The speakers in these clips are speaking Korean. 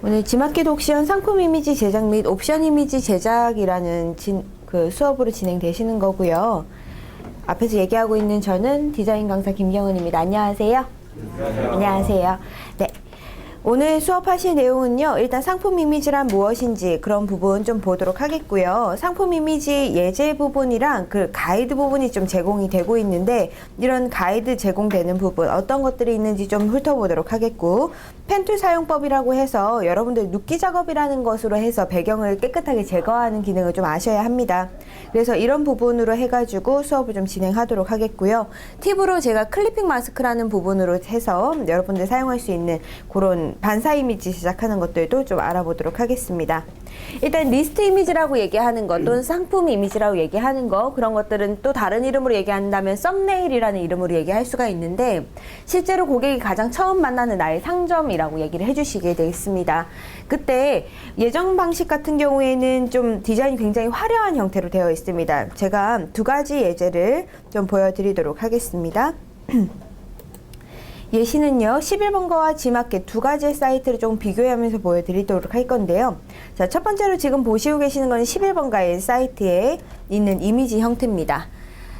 오늘 지마켓 옥션 상품 이미지 제작 및 옵션 이미지 제작이라는 수업으로 진행되시는 거고요. 앞에서 얘기하고 있는 저는 디자인 강사 김경은입니다. 안녕하세요. 안녕하세요. 네. 오늘 수업하실 내용은요, 일단 상품 이미지란 무엇인지 그런 부분 좀 보도록 하겠고요. 상품 이미지 예제 부분이랑 그 가이드 부분이 좀 제공이 되고 있는데, 이런 가이드 제공되는 부분, 어떤 것들이 있는지 좀 훑어보도록 하겠고, 펜툴 사용법이라고 해서 여러분들 눕기 작업이라는 것으로 해서 배경을 깨끗하게 제거하는 기능을 좀 아셔야 합니다. 그래서 이런 부분으로 해가지고 수업을 좀 진행하도록 하겠고요. 팁으로 제가 클리핑 마스크라는 부분으로 해서 여러분들 사용할 수 있는 그런 반사 이미지 제작하는 것들도 좀 알아보도록 하겠습니다. 일단 리스트 이미지라고 얘기하는 것 또는 상품 이미지라고 얘기하는 거, 그런 것들은 또 다른 이름으로 얘기한다면 썸네일이라는 이름으로 얘기할 수가 있는데, 실제로 고객이 가장 처음 만나는 나의 상점이라고 얘기를 해주시게 되겠습니다. 그때 예정 방식 같은 경우에는 좀 디자인이 굉장히 화려한 형태로 되어 있습니다. 제가 두 가지 예제를 좀 보여드리도록 하겠습니다. 예시는요, 11번가와 지마켓 두 가지의 사이트를 좀 비교하면서 보여드리도록 할 건데요. 자, 첫 번째로 지금 보시고 계시는 건 11번가의 사이트에 있는 이미지 형태입니다.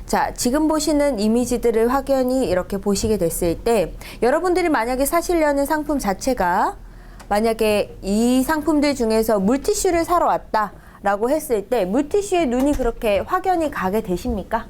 자, 지금 보시는 이미지들을 확연히 이렇게 보시게 됐을 때, 여러분들이 만약에 사시려는 상품 자체가 만약에 이 상품들 중에서 물티슈를 사러 왔다 라고 했을 때 물티슈에 눈이 그렇게 확연히 가게 되십니까?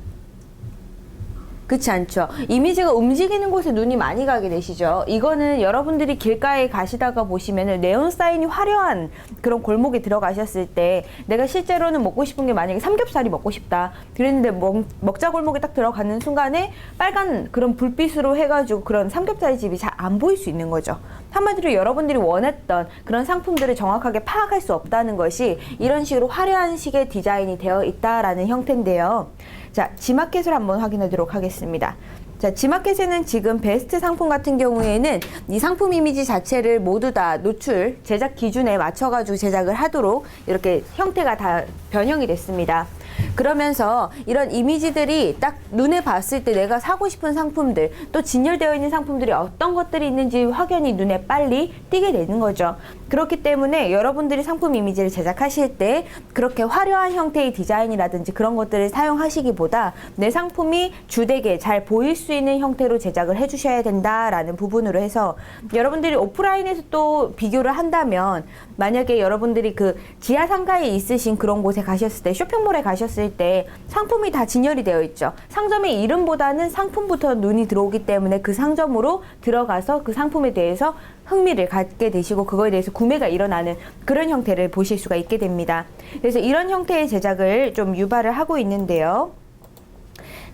그렇지 않죠. 이미지가 움직이는 곳에 눈이 많이 가게 되시죠. 이거는 여러분들이 길가에 가시다가 보시면은 네온 사인이 화려한 그런 골목에 들어가셨을 때, 내가 실제로는 먹고 싶은 게 만약에 삼겹살이 먹고 싶다 그랬는데 먹자 골목에 딱 들어가는 순간에 빨간 그런 불빛으로 해가지고 그런 삼겹살 집이 잘 안 보일 수 있는 거죠. 한마디로 여러분들이 원했던 그런 상품들을 정확하게 파악할 수 없다는 것이 이런 식으로 화려한 식의 디자인이 되어 있다라는 형태인데요. 자, 지마켓을 한번 확인하도록 하겠습니다. 자, 지마켓에는 지금 베스트 상품 같은 경우에는 이 상품 이미지 자체를 모두 다 노출 제작 기준에 맞춰가지고 제작을 하도록 이렇게 형태가 다 변형이 됐습니다. 그러면서 이런 이미지들이 딱 눈에 봤을 때 내가 사고 싶은 상품들, 또 진열되어 있는 상품들이 어떤 것들이 있는지 확연히 눈에 빨리 띄게 되는 거죠. 그렇기 때문에 여러분들이 상품 이미지를 제작하실 때 그렇게 화려한 형태의 디자인이라든지 그런 것들을 사용하시기보다 내 상품이 주되게 잘 보일 수 있는 형태로 제작을 해주셔야 된다라는 부분으로 해서, 여러분들이 오프라인에서 또 비교를 한다면, 만약에 여러분들이 그 지하 상가에 있으신 그런 곳에 가셨을 때, 쇼핑몰에 가셨을 때 상품이 다 진열이 되어 있죠. 상점의 이름보다는 상품부터 눈이 들어오기 때문에 그 상점으로 들어가서 그 상품에 대해서 흥미를 갖게 되시고 그거에 대해서 구매가 일어나는 그런 형태를 보실 수가 있게 됩니다. 그래서 이런 형태의 제작을 좀 유발을 하고 있는데요.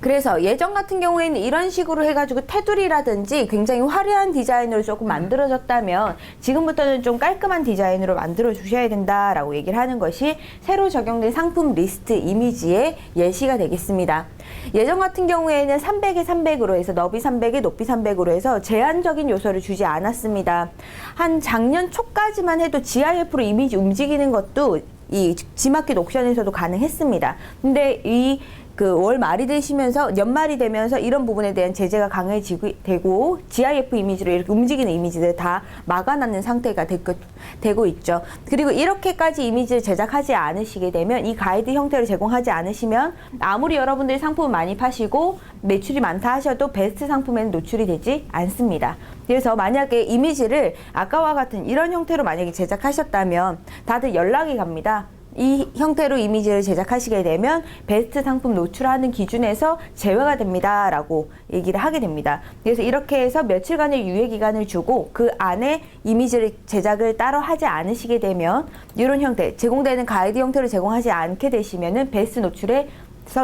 그래서 예전 같은 경우에는 이런 식으로 해가지고 테두리라든지 굉장히 화려한 디자인으로 조금 만들어졌다면, 지금부터는 좀 깔끔한 디자인으로 만들어 주셔야 된다라고 얘기를 하는 것이 새로 적용된 상품 리스트 이미지의 예시가 되겠습니다. 예전 같은 경우에는 300에 300으로 해서 너비 300에 높이 300으로 해서 제한적인 요소를 주지 않았습니다. 한 작년 초까지만 해도 GIF로 이미지 움직이는 것도 이 지마켓 옥션에서도 가능했습니다. 근데 월 말이 되시면서 연말이 되면서 이런 부분에 대한 제재가 강해지고 GIF 이미지로 이렇게 움직이는 이미지들 다 막아놨는 상태가 되고 있죠. 그리고 이렇게까지 이미지를 제작하지 않으시게 되면, 이 가이드 형태를 제공하지 않으시면 아무리 여러분들이 상품을 많이 파시고 매출이 많다 하셔도 베스트 상품에는 노출이 되지 않습니다. 그래서 만약에 이미지를 아까와 같은 이런 형태로 만약에 제작하셨다면 다들 연락이 갑니다. 이 형태로 이미지를 제작하시게 되면 베스트 상품 노출하는 기준에서 제외가 됩니다 라고 얘기를 하게 됩니다. 그래서 이렇게 해서 며칠간의 유예 기간을 주고 그 안에 이미지를 제작을 따로 하지 않으시게 되면, 이런 형태, 제공되는 가이드 형태로 제공하지 않게 되시면은 베스트 노출에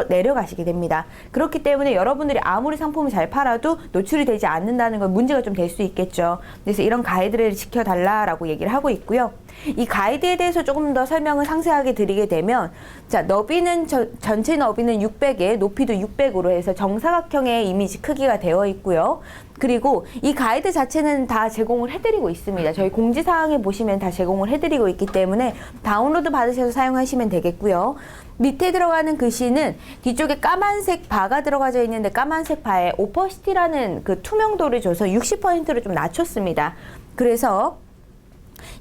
내려가시게 됩니다. 그렇기 때문에 여러분들이 아무리 상품을 잘 팔아도 노출이 되지 않는다는 건 문제가 좀 될 수 있겠죠. 그래서 이런 가이드를 지켜달라고 얘기를 하고 있고요. 이 가이드에 대해서 조금 더 설명을 상세하게 드리게 되면, 자, 너비는 전체 너비는 600에 높이도 600으로 해서 정사각형의 이미지 크기가 되어 있고요. 그리고 이 가이드 자체는 다 제공을 해드리고 있습니다. 저희 공지사항에 보시면 다 제공을 해드리고 있기 때문에 다운로드 받으셔서 사용하시면 되겠고요. 밑에 들어가는 글씨는 뒤쪽에 까만색 바가 들어가져 있는데, 까만색 바에 오퍼시티라는 그 투명도를 줘서 60%로 좀 낮췄습니다. 그래서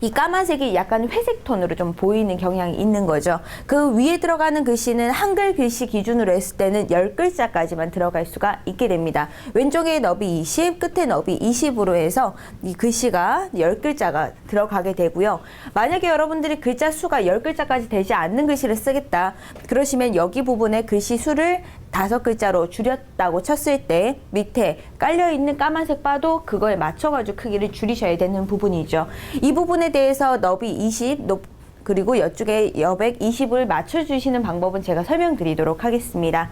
이 까만색이 약간 회색 톤으로 좀 보이는 경향이 있는 거죠. 그 위에 들어가는 글씨는 한글 글씨 기준으로 했을 때는 10글자까지만 들어갈 수가 있게 됩니다. 왼쪽에 너비 20, 끝에 너비 20으로 해서 이 글씨가 10글자가 들어가게 되고요. 만약에 여러분들이 글자 수가 10글자까지 되지 않는 글씨를 쓰겠다. 그러시면 여기 부분에 글씨 수를 5글자로 줄였다고 쳤을 때 밑에 깔려있는 까만색 바도 그거에 맞춰가지고 크기를 줄이셔야 되는 부분이죠. 이 부분에 대해서 너비 20, 그리고 이쪽에 여백 20을 맞춰주시는 방법은 제가 설명드리도록 하겠습니다.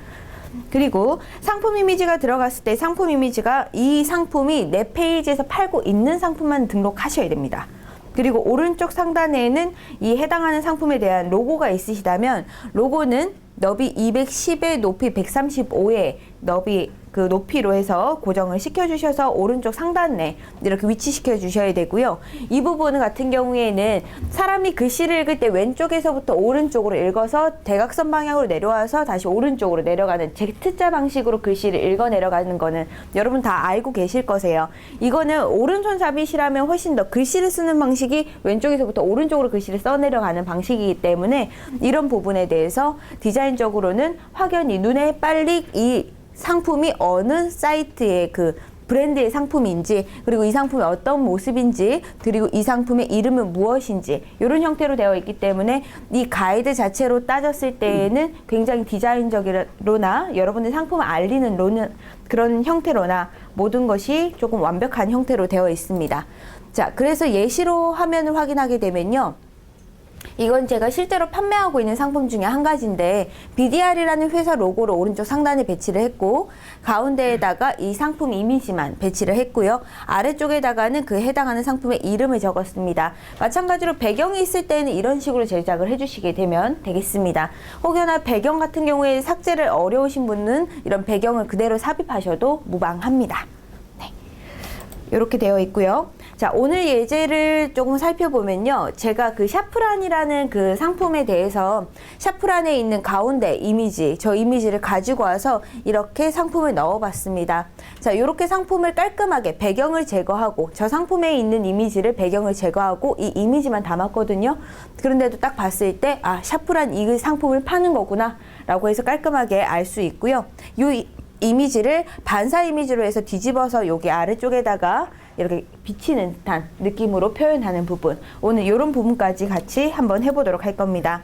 그리고 상품 이미지가 들어갔을 때 상품 이미지가 이 상품이 내 페이지에서 팔고 있는 상품만 등록하셔야 됩니다. 그리고 오른쪽 상단에는 이 해당하는 상품에 대한 로고가 있으시다면 로고는 너비 210에 높이 135에 너비 그 높이로 해서 고정을 시켜주셔서 오른쪽 상단에 이렇게 위치시켜 주셔야 되고요. 이 부분 같은 경우에는 사람이 글씨를 읽을 때 왼쪽에서부터 오른쪽으로 읽어서 대각선 방향으로 내려와서 다시 오른쪽으로 내려가는 Z자 방식으로 글씨를 읽어 내려가는 거는 여러분 다 알고 계실 거세요. 이거는 오른손 잡이시라면 훨씬 더 글씨를 쓰는 방식이 왼쪽에서부터 오른쪽으로 글씨를 써 내려가는 방식이기 때문에 이런 부분에 대해서 디자인적으로는 확연히 눈에 빨리 이 상품이 어느 사이트의 그 브랜드의 상품인지, 그리고 이 상품이 어떤 모습인지, 그리고 이 상품의 이름은 무엇인지 이런 형태로 되어 있기 때문에 이 가이드 자체로 따졌을 때에는 굉장히 디자인적으로나 여러분의 상품을 알리는 그런 형태로나 모든 것이 조금 완벽한 형태로 되어 있습니다. 자, 그래서 예시로 화면을 확인하게 되면요. 이건 제가 실제로 판매하고 있는 상품 중에 한 가지인데 BDR이라는 회사 로고를 오른쪽 상단에 배치를 했고 가운데에다가 이 상품 이미지만 배치를 했고요. 아래쪽에다가는 그 해당하는 상품의 이름을 적었습니다. 마찬가지로 배경이 있을 때는 이런 식으로 제작을 해주시게 되면 되겠습니다. 혹여나 배경 같은 경우에 삭제를 어려우신 분은 이런 배경을 그대로 삽입하셔도 무방합니다. 네. 이렇게 되어 있고요. 자, 오늘 예제를 조금 살펴보면요. 제가 그 샤프란이라는 그 상품에 대해서 샤프란에 있는 가운데 이미지, 저 이미지를 가지고 와서 이렇게 상품을 넣어봤습니다. 자, 이렇게 상품을 깔끔하게 배경을 제거하고 저 상품에 있는 이미지를 배경을 제거하고 이 이미지만 담았거든요. 그런데도 딱 봤을 때 아, 샤프란 이 상품을 파는 거구나 라고 해서 깔끔하게 알 수 있고요. 이 이미지를 반사 이미지로 해서 뒤집어서 여기 아래쪽에다가 이렇게 비치는 듯한 느낌으로 표현하는 부분, 오늘 이런 부분까지 같이 한번 해보도록 할 겁니다.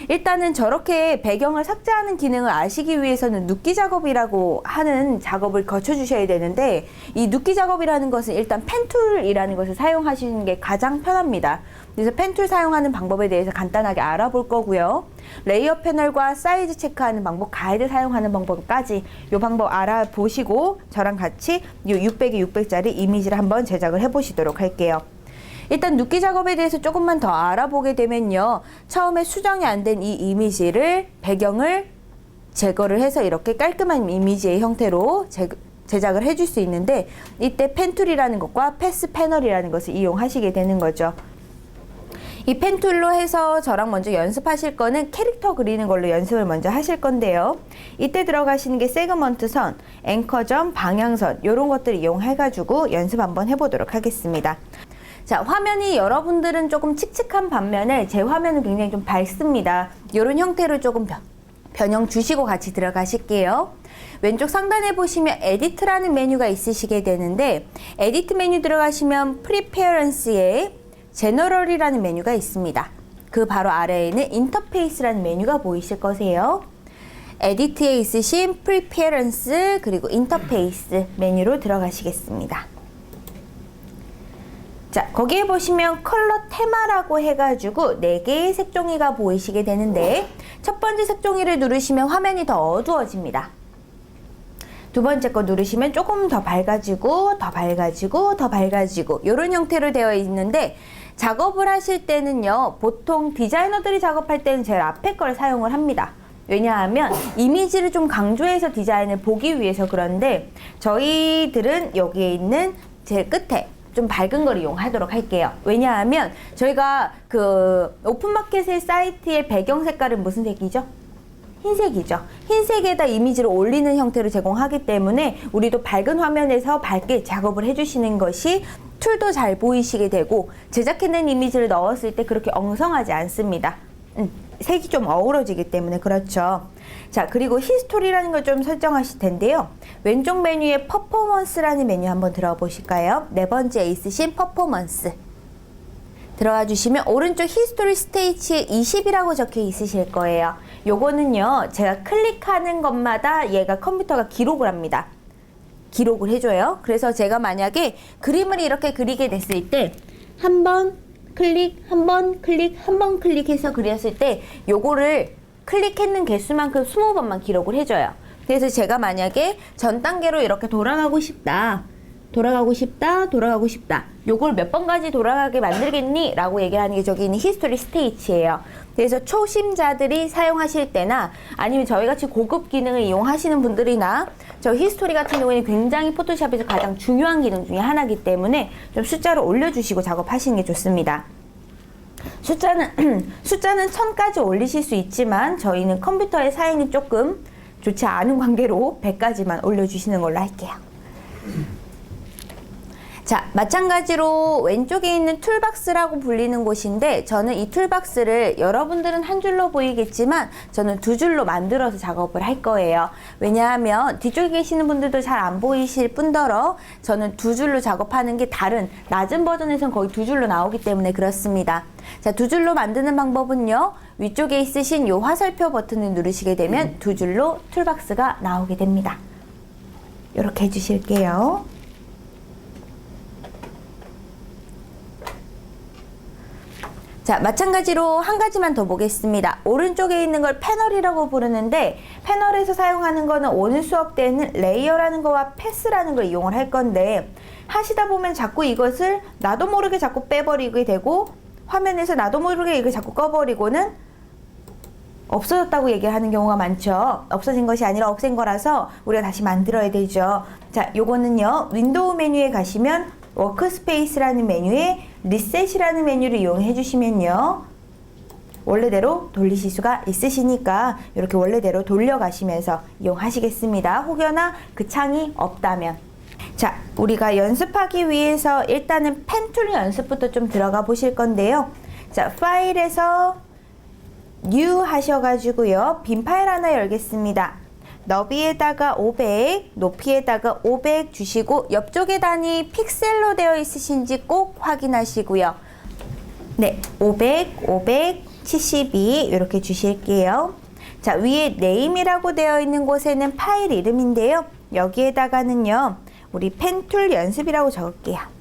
일단은 저렇게 배경을 삭제하는 기능을 아시기 위해서는 눕기 작업이라고 하는 작업을 거쳐주셔야 되는데 이 눕기 작업이라는 것은 일단 펜툴이라는 것을 사용하시는 게 가장 편합니다. 그래서 펜툴 사용하는 방법에 대해서 간단하게 알아볼 거고요. 레이어 패널과 사이즈 체크하는 방법, 가이드 사용하는 방법까지 이 방법 알아보시고 저랑 같이 이 600에 600짜리 이미지를 한번 제작을 해보시도록 할게요. 일단 눕기 작업에 대해서 조금만 더 알아보게 되면요. 처음에 수정이 안 된 이 이미지를 배경을 제거를 해서 이렇게 깔끔한 이미지의 형태로 제작을 해줄 수 있는데 이때 펜툴이라는 것과 패스 패널이라는 것을 이용하시게 되는 거죠. 이 펜툴로 해서 저랑 먼저 연습하실 거는 캐릭터 그리는 걸로 연습을 먼저 하실 건데요. 이때 들어가시는 게 세그먼트 선, 앵커점, 방향선 이런 것들을 이용해가지고 연습 한번 해보도록 하겠습니다. 자, 화면이 여러분들은 조금 칙칙한 반면에 제 화면은 굉장히 좀 밝습니다. 이런 형태로 조금 변형 주시고 같이 들어가실게요. 왼쪽 상단에 보시면 에디트라는 메뉴가 있으시게 되는데 에디트 메뉴 들어가시면 프리페어런스에 제너럴이라는 메뉴가 있습니다. 그 바로 아래에는 인터페이스라는 메뉴가 보이실 거세요. 에디트에 있으신 프리페어런스 그리고 인터페이스 메뉴로 들어가시겠습니다. 자, 거기에 보시면 컬러 테마라고 해가지고 4개의 색종이가 보이시게 되는데 첫 번째 색종이를 누르시면 화면이 더 어두워집니다. 두 번째 거 누르시면 조금 더 밝아지고 더 밝아지고 더 밝아지고 이런 형태로 되어 있는데 작업을 하실 때는요, 보통 디자이너들이 작업할 때는 제일 앞에 걸 사용을 합니다. 왜냐하면 이미지를 좀 강조해서 디자인을 보기 위해서. 그런데 저희들은 여기에 있는 제일 끝에 좀 밝은 걸 이용하도록 할게요. 왜냐하면 저희가 그 오픈마켓의 사이트의 배경 색깔은 무슨 색이죠? 흰색이죠. 흰색에다 이미지를 올리는 형태로 제공하기 때문에 우리도 밝은 화면에서 밝게 작업을 해주시는 것이 툴도 잘 보이시게 되고 제작해낸 이미지를 넣었을 때 그렇게 엉성하지 않습니다. 색이 좀 어우러지기 때문에 그렇죠. 자, 그리고 히스토리라는 걸 좀 설정하실 텐데요. 왼쪽 메뉴에 퍼포먼스라는 메뉴 한번 들어가 보실까요? 네 번째에 있으신 퍼포먼스 들어가 주시면 오른쪽 히스토리 스테이지에 20이라고 적혀 있으실 거예요. 요거는요, 제가 클릭하는 것마다 얘가 컴퓨터가 기록을 합니다. 기록을 해줘요. 그래서 제가 만약에 그림을 이렇게 그리게 됐을 때 한 번 클릭, 한 번 클릭, 한 번 클릭해서 그렸을 때 요거를 클릭했는 개수만큼 20번만 기록을 해줘요. 그래서 제가 만약에 전 단계로 이렇게 돌아가고 싶다. 요걸 몇 번까지 돌아가게 만들겠니? 라고 얘기하는 게 저기 있는 히스토리 스테이지예요. 그래서 초심자들이 사용하실 때나 아니면 저희같이 고급 기능을 이용하시는 분들이나 저 히스토리 같은 경우에는 굉장히 포토샵에서 가장 중요한 기능 중에 하나이기 때문에 좀 숫자를 올려주시고 작업하시는 게 좋습니다. 숫자는 1000까지 올리실 수 있지만 저희는 컴퓨터의 사양이 조금 좋지 않은 관계로 100까지만 올려주시는 걸로 할게요. 자, 마찬가지로 왼쪽에 있는 툴박스라고 불리는 곳인데 저는 이 툴박스를 여러분들은 한 줄로 보이겠지만 저는 두 줄로 만들어서 작업을 할 거예요. 왜냐하면 뒤쪽에 계시는 분들도 잘 안 보이실 뿐더러 저는 두 줄로 작업하는 게 다른 낮은 버전에선 거의 두 줄로 나오기 때문에 그렇습니다. 자, 두 줄로 만드는 방법은요. 위쪽에 있으신 이 화살표 버튼을 누르시게 되면 두 줄로 툴박스가 나오게 됩니다. 이렇게 해주실게요. 자, 마찬가지로 한 가지만 더 보겠습니다. 오른쪽에 있는 걸 패널이라고 부르는데 패널에서 사용하는 거는 오늘 수업 때는 레이어라는 거와 패스라는 걸 이용을 할 건데 하시다 보면 자꾸 이것을 나도 모르게 자꾸 빼버리게 되고 화면에서 나도 모르게 이걸 자꾸 꺼버리고는 없어졌다고 얘기를 하는 경우가 많죠. 없어진 것이 아니라 없앤 거라서 우리가 다시 만들어야 되죠. 자, 요거는요. 윈도우 메뉴에 가시면 워크스페이스라는 메뉴에 리셋이라는 메뉴를 이용해 주시면요. 원래대로 돌리실 수가 있으시니까 이렇게 원래대로 돌려가시면서 이용하시겠습니다. 혹여나 그 창이 없다면. 자, 우리가 연습하기 위해서 일단은 펜툴 연습부터 좀 들어가 보실 건데요. 자, 파일에서 뉴 하셔가지고요. 빈 파일 하나 열겠습니다. 너비에다가 500, 높이에다가 500 주시고 옆쪽에 단위 픽셀로 되어 있으신지 꼭 확인하시고요. 네, 500, 500, 72 이렇게 주실게요. 자, 위에 네임이라고 되어 있는 곳에는 파일 이름인데요. 여기에다가는요. 우리 펜툴 연습이라고 적을게요.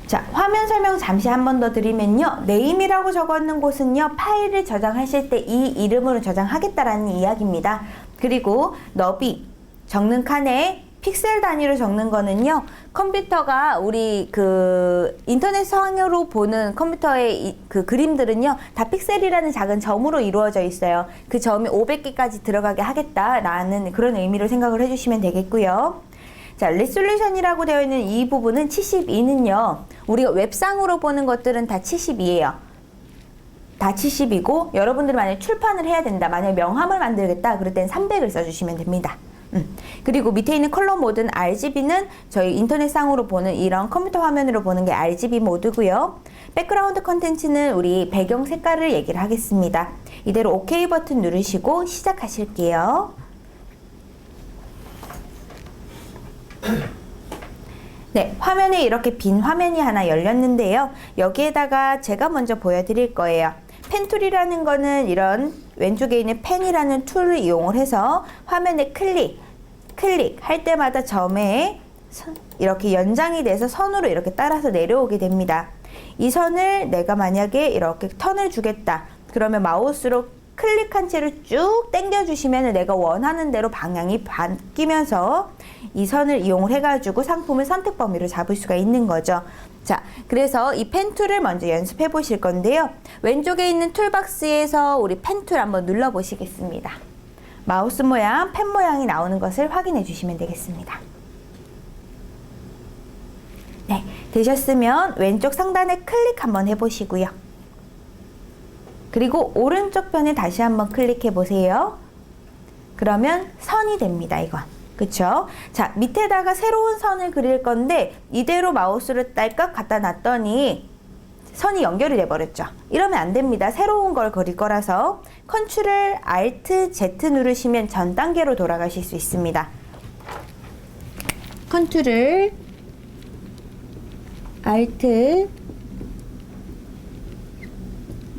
자, 화면 설명 잠시 한 번 더 드리면요. 네임이라고 적었는 곳은요. 파일을 저장하실 때 이 이름으로 저장하겠다라는 이야기입니다. 그리고 너비, 적는 칸에 픽셀 단위로 적는 거는요. 컴퓨터가 우리 그 인터넷 상으로 보는 컴퓨터의 그 그림들은요. 다 픽셀이라는 작은 점으로 이루어져 있어요. 그 점이 500개까지 들어가게 하겠다라는 그런 의미로 생각을 해주시면 되겠고요. 자, 리솔루션이라고 되어 있는 이 부분은 72는요. 우리가 웹상으로 보는 것들은 다 72예요. 다 70이고 여러분들이 만약에 출판을 해야 된다. 만약에 명함을 만들겠다. 그럴 땐 300을 써주시면 됩니다. 그리고 밑에 있는 컬러 모드는 RGB는 저희 인터넷상으로 보는 이런 컴퓨터 화면으로 보는 게 RGB 모드고요. 백그라운드 컨텐츠는 우리 배경 색깔을 얘기를 하겠습니다. 이대로 OK 버튼 누르시고 시작하실게요. 네, 화면에 이렇게 빈 화면이 하나 열렸는데요. 여기에다가 제가 먼저 보여드릴 거예요. 펜툴이라는 거는 이런 왼쪽에 있는 펜이라는 툴을 이용을 해서 화면에 클릭 할 때마다 점에 이렇게 연장이 돼서 선으로 이렇게 따라서 내려오게 됩니다. 이 선을 내가 만약에 이렇게 턴을 주겠다. 그러면 마우스로 클릭한 채로 쭉 당겨 주시면 내가 원하는 대로 방향이 바뀌면서 이 선을 이용을 해가지고 상품을 선택 범위로 잡을 수가 있는 거죠. 자, 그래서 이 펜툴을 먼저 연습해 보실 건데요. 왼쪽에 있는 툴박스에서 우리 펜툴 한번 눌러 보시겠습니다. 마우스 모양, 펜 모양이 나오는 것을 확인해 주시면 되겠습니다. 네, 되셨으면 왼쪽 상단에 클릭 한번 해보시고요. 그리고 오른쪽 편에 다시 한번 클릭해 보세요. 그러면 선이 됩니다, 이건. 그쵸? 자, 밑에다가 새로운 선을 그릴 건데 이대로 마우스를 딸깍 갖다 놨더니 선이 연결이 돼 버렸죠. 이러면 안 됩니다. 새로운 걸 그릴 거라서 컨트롤 알트 Z 누르시면 전 단계로 돌아가실 수 있습니다. 컨트롤 알트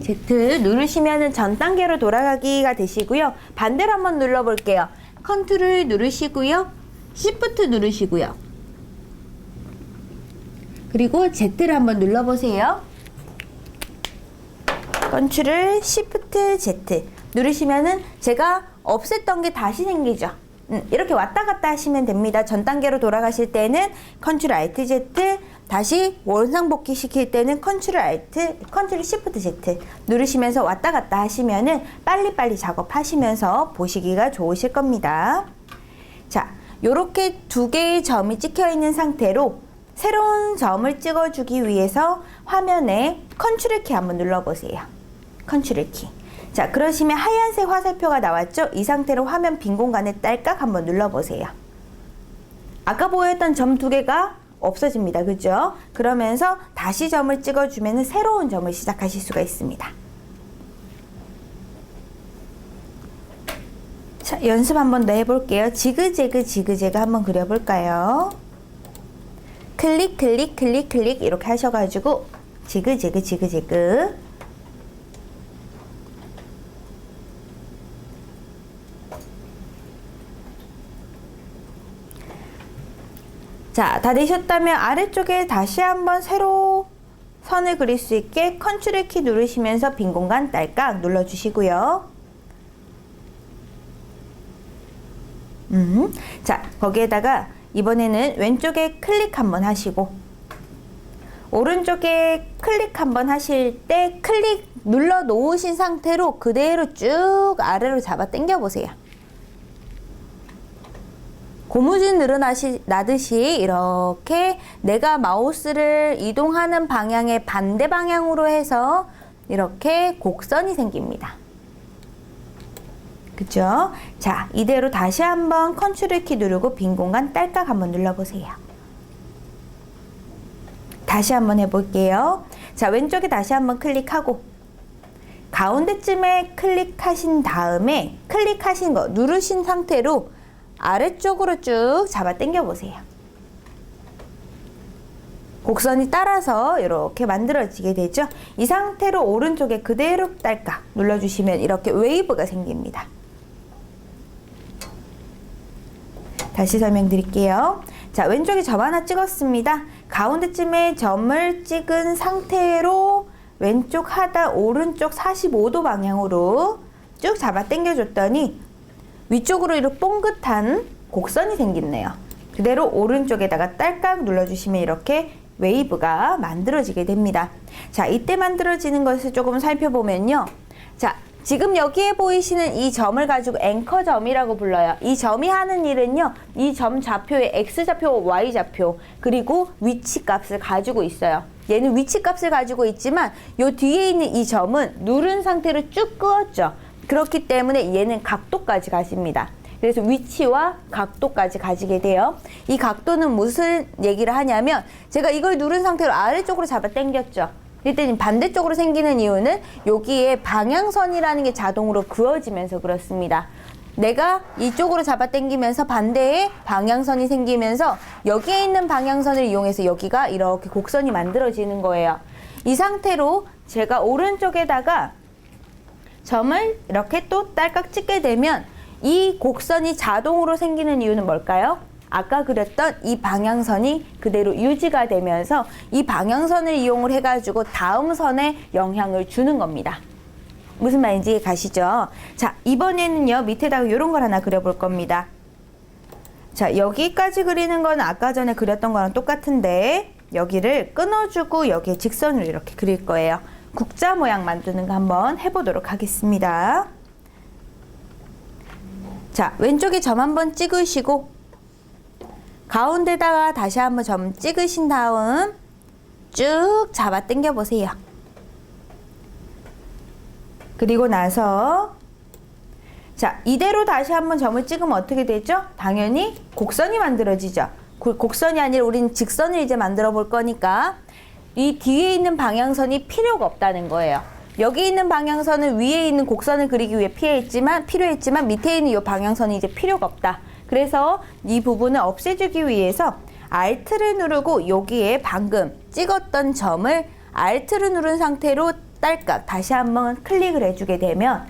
Z 누르시면 전 단계로 돌아가기가 되시고요. 반대로 한번 눌러볼게요. 컨트롤 누르시고요. Shift 누르시고요. 그리고 Z를 한번 눌러보세요. 컨트롤 Shift Z 누르시면은 제가 없앴던 게 다시 생기죠. 이렇게 왔다 갔다 하시면 됩니다. 전 단계로 돌아가실 때는 컨트롤 알트 Z, 다시 원상복귀 시킬 때는 컨트롤 시프트 Z 누르시면서 왔다 갔다 하시면은 빨리빨리 작업하시면서 보시기가 좋으실 겁니다. 자, 요렇게 두 개의 점이 찍혀 있는 상태로 새로운 점을 찍어주기 위해서 화면에 컨트롤 키 한번 눌러보세요. 컨트롤 키. 자, 그러시면 하얀색 화살표가 나왔죠? 이 상태로 화면 빈 공간에 딸깍 한번 눌러보세요. 아까 보였던 점 두 개가 없어집니다. 그죠? 그러면서 다시 점을 찍어주면 새로운 점을 시작하실 수가 있습니다. 자, 연습 한번 더 해볼게요. 지그재그 지그재그 한번 그려볼까요? 클릭 클릭 클릭 클릭 이렇게 하셔가지고 지그재그 지그재그. 자, 다 되셨다면 아래쪽에 다시 한번 새로 선을 그릴 수 있게 컨트롤 키 누르시면서 빈 공간 딸깍 눌러주시고요. 자, 거기에다가 이번에는 왼쪽에 클릭 한번 하시고 오른쪽에 클릭 한번 하실 때 클릭 눌러 놓으신 상태로 그대로 쭉 아래로 잡아 당겨 보세요. 고무줄 늘어나듯이 이렇게 내가 마우스를 이동하는 방향의 반대 방향으로 해서 이렇게 곡선이 생깁니다. 그죠? 자, 이대로 다시 한번 컨트롤 키 누르고 빈 공간 딸깍 한번 눌러보세요. 다시 한번 해볼게요. 자, 왼쪽에 다시 한번 클릭하고 가운데쯤에 클릭하신 다음에 클릭하신 거 누르신 상태로 아래쪽으로 쭉 잡아 당겨 보세요. 곡선이 따라서 이렇게 만들어지게 되죠. 이 상태로 오른쪽에 그대로 딸깍 눌러주시면 이렇게 웨이브가 생깁니다. 다시 설명드릴게요. 자, 왼쪽에 점 하나 찍었습니다. 가운데쯤에 점을 찍은 상태로 왼쪽 하단 오른쪽 45도 방향으로 쭉 잡아 당겨줬더니 위쪽으로 이렇게 뽕긋한 곡선이 생겼네요. 그대로 오른쪽에다가 딸깍 눌러주시면 이렇게 웨이브가 만들어지게 됩니다. 자, 이때 만들어지는 것을 조금 살펴보면요. 자, 지금 여기에 보이시는 이 점을 가지고 앵커점이라고 불러요. 이 점이 하는 일은요. 이 점 좌표에 X좌표, Y좌표 그리고 위치값을 가지고 있어요. 얘는 위치값을 가지고 있지만 요 뒤에 있는 이 점은 누른 상태로 쭉 끄었죠. 그렇기 때문에 얘는 각도까지 가집니다. 그래서 위치와 각도까지 가지게 돼요. 이 각도는 무슨 얘기를 하냐면 제가 이걸 누른 상태로 아래쪽으로 잡아 당겼죠. 이때 반대쪽으로 생기는 이유는 여기에 방향선이라는 게 자동으로 그어지면서 그렇습니다. 내가 이쪽으로 잡아 당기면서 반대에 방향선이 생기면서 여기에 있는 방향선을 이용해서 여기가 이렇게 곡선이 만들어지는 거예요. 이 상태로 제가 오른쪽에다가 점을 이렇게 또 딸깍 찍게 되면 이 곡선이 자동으로 생기는 이유는 뭘까요? 아까 그렸던 이 방향선이 그대로 유지가 되면서 이 방향선을 이용을 해가지고 다음 선에 영향을 주는 겁니다. 무슨 말인지 가시죠? 자, 이번에는요, 밑에다가 이런 걸 하나 그려볼 겁니다. 자, 여기까지 그리는 건 아까 전에 그렸던 거랑 똑같은데 여기를 끊어주고 여기에 직선으로 이렇게 그릴 거예요. 국자 모양 만드는 거 한번 해보도록 하겠습니다. 자, 왼쪽에 점 한번 찍으시고 가운데다가 다시 한번 점 찍으신 다음 쭉 잡아 당겨 보세요. 그리고 나서 자, 이대로 다시 한번 점을 찍으면 어떻게 되죠? 당연히 곡선이 만들어지죠. 곡선이 아니라 우린 직선을 이제 만들어 볼 거니까 이 뒤에 있는 방향선이 필요가 없다는 거예요. 여기 있는 방향선은 위에 있는 곡선을 그리기 위해 필요했지만 밑에 있는 이 방향선이 이제 필요가 없다. 그래서 이 부분을 없애주기 위해서 Alt를 누르고 여기에 방금 찍었던 점을 Alt를 누른 상태로 딸깍 다시 한번 클릭을 해주게 되면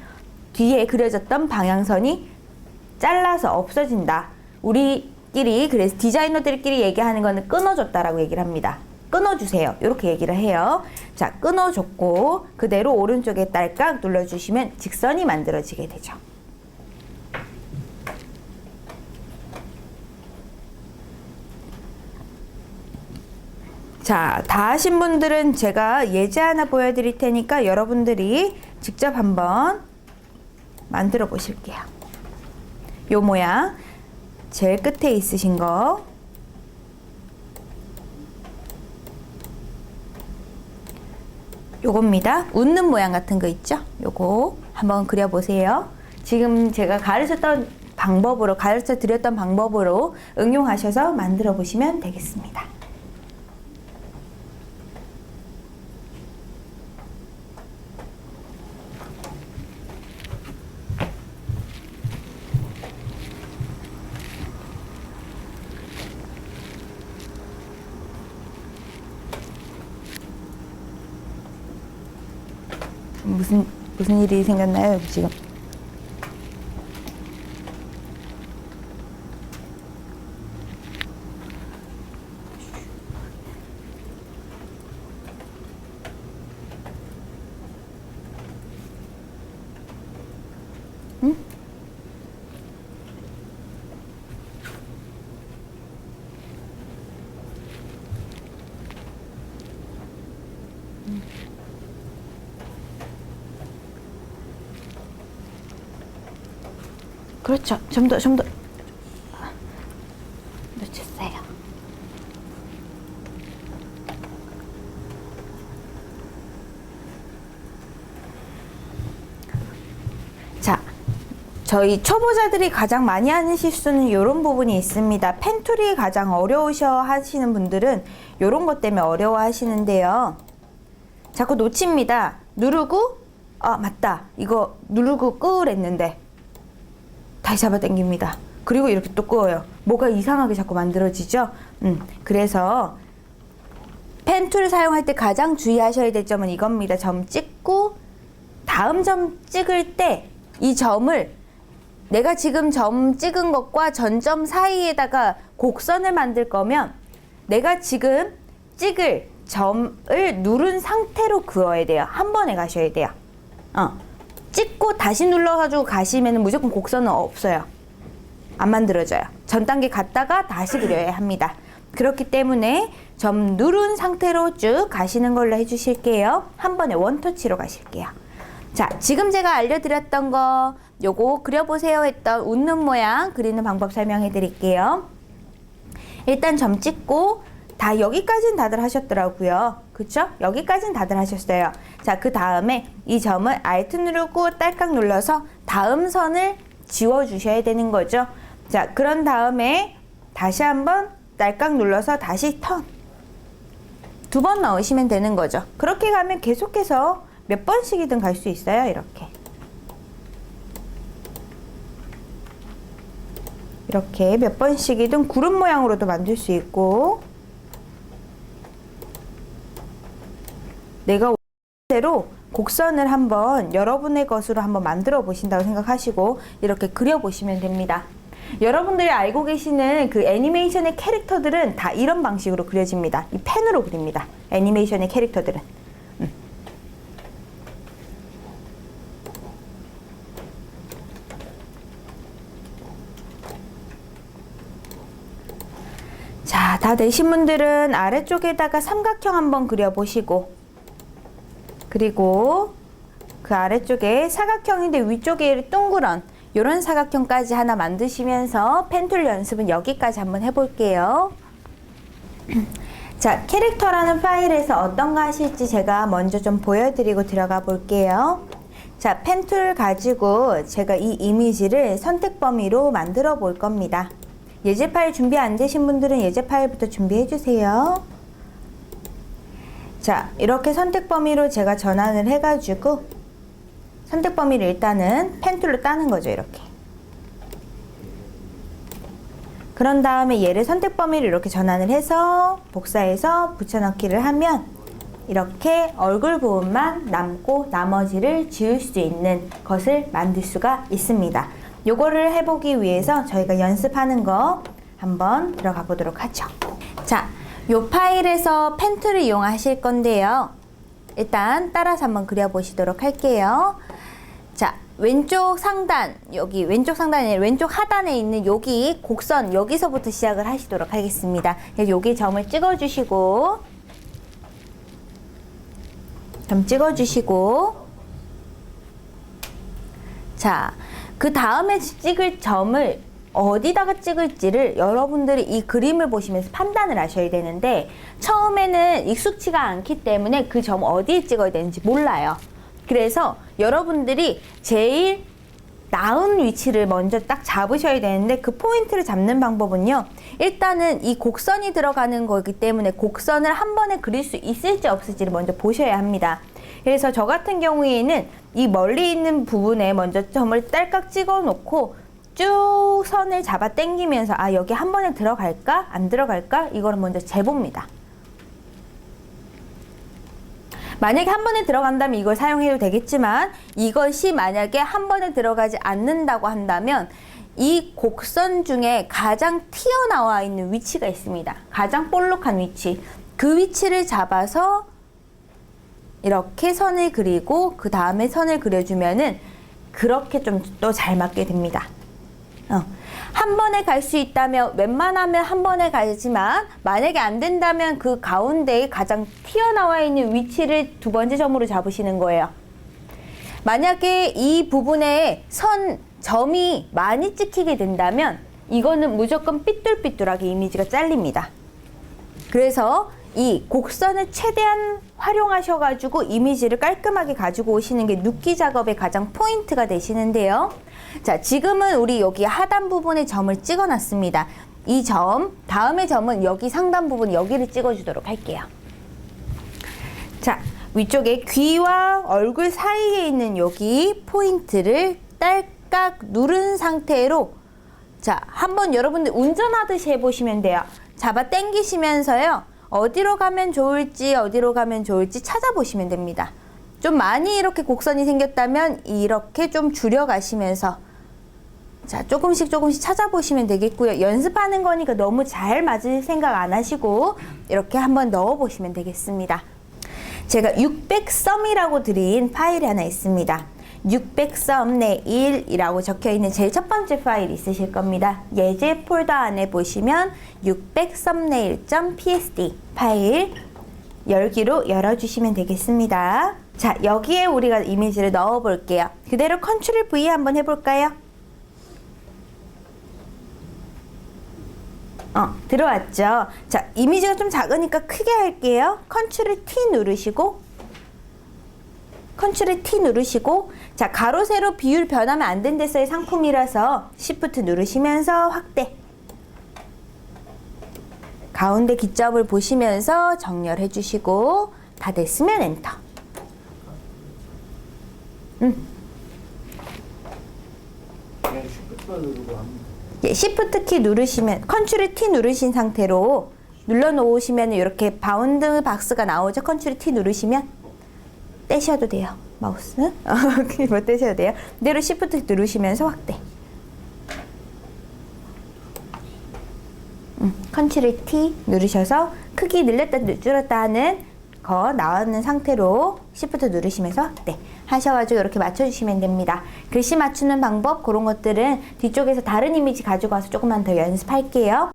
뒤에 그려졌던 방향선이 잘라서 없어진다. 우리끼리 그래서 디자이너들끼리 얘기하는 거는 끊어줬다라고 얘기를 합니다. 끊어주세요. 이렇게 얘기를 해요. 자, 끊어줬고 그대로 오른쪽에 딸깍 눌러주시면 직선이 만들어지게 되죠. 자, 다 하신 분들은 제가 예제 하나 보여드릴 테니까 여러분들이 직접 한번 만들어 보실게요. 요 모양 제일 끝에 있으신 거 요겁니다. 웃는 모양 같은 거 있죠? 요거 한번 그려보세요. 지금 제가 가르쳐 드렸던 방법으로 응용하셔서 만들어 보시면 되겠습니다. 무슨 일이 생겼나요, 여기 지금? 응? 그렇죠. 좀 더. 놓쳤어요. 자, 저희 초보자들이 가장 많이 하는 실수는 이런 부분이 있습니다. 펜툴이 가장 어려우셔 하시는 분들은 이런 것 때문에 어려워 하시는데요. 자꾸 놓칩니다. 누르고, 아, 맞다. 이거 누르고 끄랬는데. 다시 잡아당깁니다. 그리고 이렇게 또 끄어요. 뭐가 이상하게 자꾸 만들어지죠? 그래서 펜툴을 사용할 때 가장 주의하셔야 될 점은 이겁니다. 점 찍고 다음 점 찍을 때 이 점을 내가 지금 점 찍은 것과 전점 사이에다가 곡선을 만들 거면 내가 지금 찍을 점을 누른 상태로 그어야 돼요. 한 번에 가셔야 돼요. 찍고 다시 눌러가지고 가시면 무조건 곡선은 없어요. 안 만들어져요. 전 단계 갔다가 다시 그려야 합니다. 그렇기 때문에 점 누른 상태로 쭉 가시는 걸로 해주실게요. 한 번에 원터치로 가실게요. 자, 지금 제가 알려드렸던 거 요거 그려보세요 했던 웃는 모양 그리는 방법 설명해 드릴게요. 일단 점 찍고 다 여기까지는 다들 하셨더라고요. 그쵸? 여기까지는 다들 하셨어요. 자, 그 다음에 이 점을 Alt 누르고 딸깍 눌러서 다음 선을 지워주셔야 되는 거죠. 자, 그런 다음에 다시 한번 딸깍 눌러서 다시 턴. 2번 넣으시면 되는 거죠. 그렇게 가면 계속해서 몇 번씩이든 갈 수 있어요. 이렇게 몇 번씩이든 구름 모양으로도 만들 수 있고 내가 원대로 곡선을 한번 여러분의 것으로 한번 만들어 보신다고 생각하시고 이렇게 그려 보시면 됩니다. 여러분들이 알고 계시는 그 애니메이션의 캐릭터들은 다 이런 방식으로 그려집니다. 이 펜으로 그립니다. 애니메이션의 캐릭터들은. 자, 다 되신 분들은 아래쪽에다가 삼각형 한번 그려보시고 그리고 그 아래쪽에 사각형인데 위쪽에 둥그런 이런 사각형까지 하나 만드시면서 펜툴 연습은 여기까지 한번 해볼게요. 자, 캐릭터라는 파일에서 어떤 거 하실지 제가 먼저 좀 보여드리고 들어가 볼게요. 자, 펜 툴 가지고 제가 이 이미지를 선택 범위로 만들어 볼 겁니다. 예제 파일 준비 안 되신 분들은 예제 파일부터 준비해 주세요. 자, 이렇게 선택 범위로 제가 전환을 해가지고 선택 범위를 일단은 펜 툴로 따는 거죠, 이렇게. 그런 다음에 얘를 선택 범위를 이렇게 전환을 해서 복사해서 붙여넣기를 하면 이렇게 얼굴 부분만 남고 나머지를 지울 수 있는 것을 만들 수가 있습니다. 요거를 해보기 위해서 저희가 연습하는 거 한번 들어가 보도록 하죠. 자, 요 파일에서 펜 툴을 이용하실 건데요. 일단 따라서 한번 그려보시도록 할게요. 자, 왼쪽 상단, 여기 왼쪽 상단에 왼쪽 하단에 있는 여기 곡선, 여기서부터 시작을 하시도록 하겠습니다. 여기 점을 찍어주시고 점 찍어주시고, 자, 그 다음에 찍을 점을 어디다가 찍을지를 여러분들이 이 그림을 보시면서 판단을 하셔야 되는데, 처음에는 익숙치가 않기 때문에 그 점 어디에 찍어야 되는지 몰라요. 그래서 여러분들이 제일 나은 위치를 먼저 딱 잡으셔야 되는데, 그 포인트를 잡는 방법은요, 일단은 이 곡선이 들어가는 거기 때문에 곡선을 한 번에 그릴 수 있을지 없을지를 먼저 보셔야 합니다. 그래서 저 같은 경우에는 이 멀리 있는 부분에 먼저 점을 딸깍 찍어 놓고 쭉 선을 잡아 당기면서 아, 여기 한 번에 들어갈까? 안 들어갈까? 이거를 먼저 재봅니다. 만약에 한 번에 들어간다면 이걸 사용해도 되겠지만, 이것이 만약에 한 번에 들어가지 않는다고 한다면 이 곡선 중에 가장 튀어나와 있는 위치가 있습니다. 가장 볼록한 위치. 그 위치를 잡아서 이렇게 선을 그리고 그 다음에 선을 그려주면은 그렇게 좀 또 잘 맞게 됩니다. 한 번에 갈 수 있다면 웬만하면 한 번에 가지만, 만약에 안 된다면 그 가운데에 가장 튀어나와 있는 위치를 두 번째 점으로 잡으시는 거예요. 만약에 이 부분에 점이 많이 찍히게 된다면 이거는 무조건 삐뚤삐뚤하게 이미지가 잘립니다. 그래서 이 곡선을 최대한 활용하셔가지고 이미지를 깔끔하게 가지고 오시는 게 눕기 작업의 가장 포인트가 되시는데요. 자, 지금은 우리 여기 하단 부분에 점을 찍어 놨습니다. 이 점, 다음의 점은 여기 상단 부분, 여기를 찍어주도록 할게요. 자, 위쪽에 귀와 얼굴 사이에 있는 여기 포인트를 딸깍 누른 상태로, 자, 한번 여러분들 운전하듯이 해보시면 돼요. 잡아 당기시면서요, 어디로 가면 좋을지 찾아보시면 됩니다. 좀 많이 이렇게 곡선이 생겼다면 이렇게 좀 줄여가시면서, 자, 조금씩 찾아보시면 되겠고요. 연습하는 거니까 너무 잘 맞을 생각 안 하시고 이렇게 한번 넣어보시면 되겠습니다. 제가 600썸이라고 드린 파일이 하나 있습니다. 600썸네일이라고 적혀있는 제일 첫 번째 파일 있으실 겁니다. 예제 폴더 안에 보시면 600썸네일.psd 파일 열기로 열어주시면 되겠습니다. 자, 여기에 우리가 이미지를 넣어 볼게요. 그대로 컨트롤 V 한번 해볼까요? 들어왔죠? 자, 이미지가 좀 작으니까 크게 할게요. 컨트롤 T 누르시고, 자, 가로 세로 비율 변하면 안 된댔어요. 상품이라서 Shift 누르시면서 확대. 가운데 기점을 보시면서 정렬해 주시고, 다 됐으면 엔터. 예, Shift 키 누르시면, 컨트롤 T 누르신 상태로 눌러 놓으시면 이렇게 바운드 박스가 나오죠. 컨트롤 T 누르시면 떼셔도 돼요. 마우스. 뭐 떼셔도 돼요. 그대로 Shift 누르시면서 확대. 컨트롤 T 누르셔서 크기 늘렸다 줄였다 하는 거 나오는 상태로 Shift 누르시면서 확대 하셔가지고 이렇게 맞춰주시면 됩니다. 글씨 맞추는 방법, 그런 것들은 뒤쪽에서 다른 이미지 가지고 와서 조금만 더 연습할게요.